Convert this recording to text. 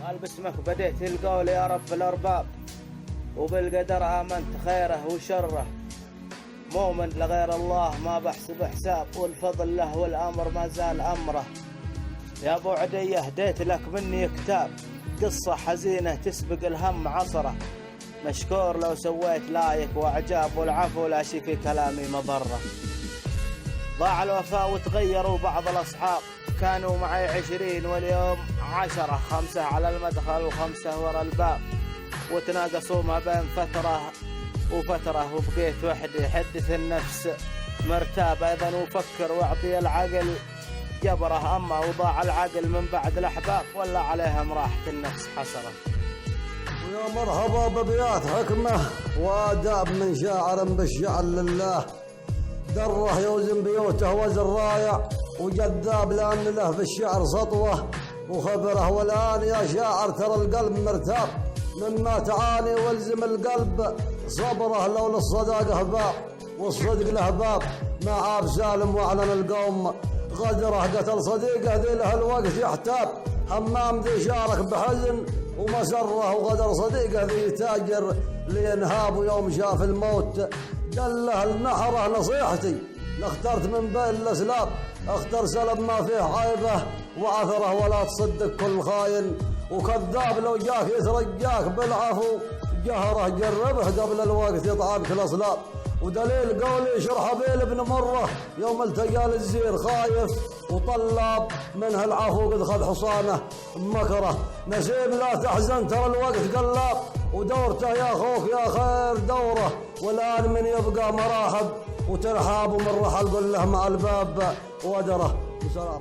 قال باسمك بديت القول يا رب الأرباب، وبالقدر آمنت خيره وشره، مؤمن لغير الله ما بحسب حساب، والفضل له والأمر ما زال أمره. يا أبو عدية هديت لك مني كتاب، قصة حزينة تسبق الهم عصره، مشكور لو سويت لايك وإعجاب، والعفو لا شي في كلامي مضرة. ضاع الوفاء وتغيروا بعض الأصحاب، كانوا معي 20 واليوم 10، 5 على المدخل و5 ورا الباب، وتناقصوا ما بين فترة وفترة، وبقيت وحدي حدث النفس مرتاب، أيضا وفكر واعطي العقل جبره، أما وضاع العقل من بعد الأحباب، ولا عليهم راحة النفس حسرة. ويا مرحبا ببيات حكمة وآداب من شاعر بالشعر لله، دره يوزن بيوته وزن رايع، وجذاب لأن له في الشعر سطوة وخبره. والآن يا شاعر ترى القلب مرتاب مما تعاني، والزم القلب صبره، لو للصداقة باب والصدق له باب، ما عاب سالم واعلن القوم غدره، قتل صديقه ذي له الوقت يحتاب، همام ذي شارك بحزن ومسره، وغدر صديقه ذي تاجر لينهاب، ويوم شاف الموت قال له النحره نصيحتي، لاخترت من بين الاسلاب، اختر سلب ما فيه عيبه وعثره، ولا تصدق كل خاين وكذاب، لو جاك يترجاك بالعفو جهره، جربه قبل الوقت يطعمك الاصلاب. ودليل قولي شرحبيل بن مره يوم التقى للزير خايف وطلاب، منها العفو قد خذ حصانه مكره، نسيم لا تحزن ترى الوقت قلاب، ودورته يا خوك يا خير دوره، والآن من يبقى مراحب وترحاب، ومن رحل قل له مع الباب ودره. وسلام.